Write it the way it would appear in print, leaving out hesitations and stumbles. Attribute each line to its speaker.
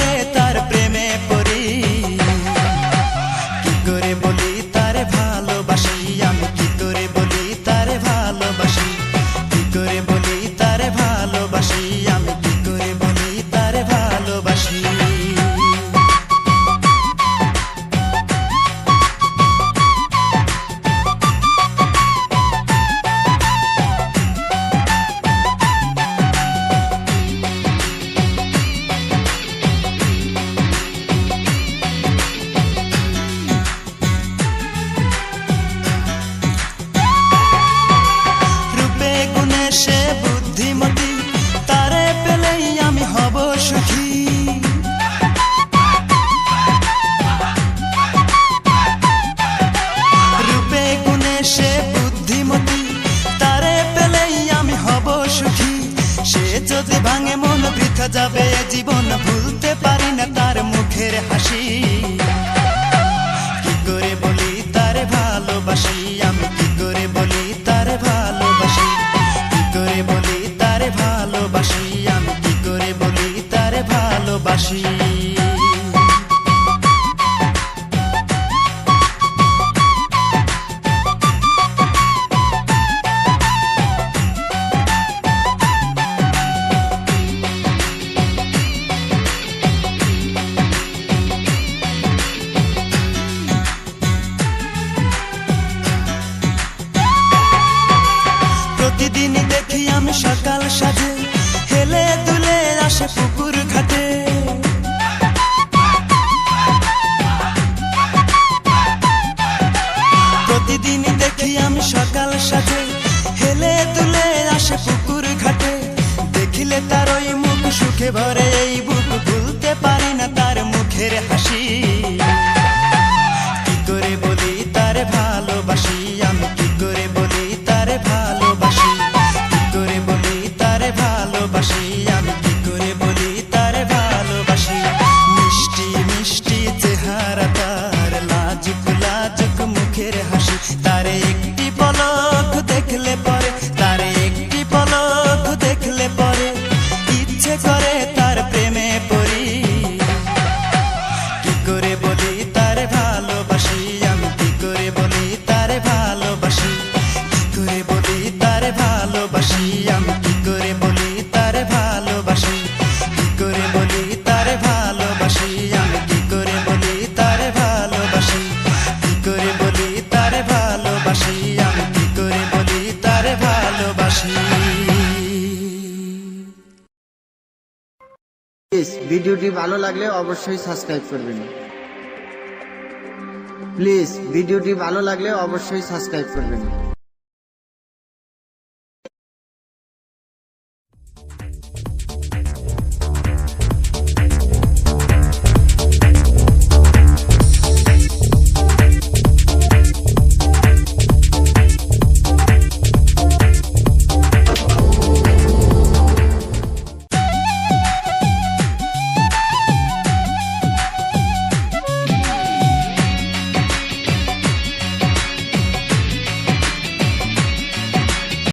Speaker 1: করে তার প্রেমে পড়ি, কি করে বলি তারে ভালোবাসি, আমি কি করে বলি তারে ভালোবাসি, কি করে বলি তারে ভালোবাসি, আমি কি করে বলি তারে ভালোবাসি। সে বুদ্ধিমতী, তারে পেলেই আমি হব সুখী, রূপে গুণে সে বুদ্ধিমতী, তারে পেলেই আমি হব সুখী। সে যদি ভাঙে মন বৃথা যাবে জীবন, ভুলতে পারি না তার মুখের হাসি, কি করে বলি তারে ভালোবাসি, আমি কি করে বলি তারে ভালোবাসি, কি করে বলি তারে ভালোবাসি, আমি কি করে বলি তারে ভালোবাসি। প্রতিদিন দেখি আমি সকাল সাজে হেলে দুলে আসে পুকুর ঘাটে, প্রতিদিন দেখি আমি সকাল সাজে হেলে দুলে আসে পুকুর ঘাটে। দেখিলে তার ওই মুখ সুখে ভরে এই বুক, ভুলতে পারি না তার মুখের হাসি, কি করে বলি তারে ভালোবাসি, আমি কি করে বলি তারে ভালোবাসি, কি করে বলি তারে ভালোবাসি, আমি কি করে বলি তারে ভালোবাসি। মিষ্টি মিষ্টি চেহারা তার, লাজুক লাজুক মুখের হাসি, তারে একটি পলক দেখলে পরে, তারে একটি পলক দেখলে পরে ইচ্ছে করে তার প্রেমে পড়ি, কি করে বলি তারে ভালোবাসি, আমি কি করে বলি তারে ভালোবাসি, কি করে বলি তারে ভালোবাসি, আমি কি করে বলি তারে ভালোবাসি, কি করে বলি তারে ভালোবাসি, আমি কি করে বলি তারে ভালোবাসি, কি করে বলি তারে ভালোবাসি, আমি কি করে বলি তারে ভালোবাসি।
Speaker 2: ভিডিওটি ভালো লাগলে অবশ্যই সাবস্ক্রাইব করবেন। প্লিজ ভিডিওটি ভালো লাগলে অবশ্যই সাবস্ক্রাইব করবেন।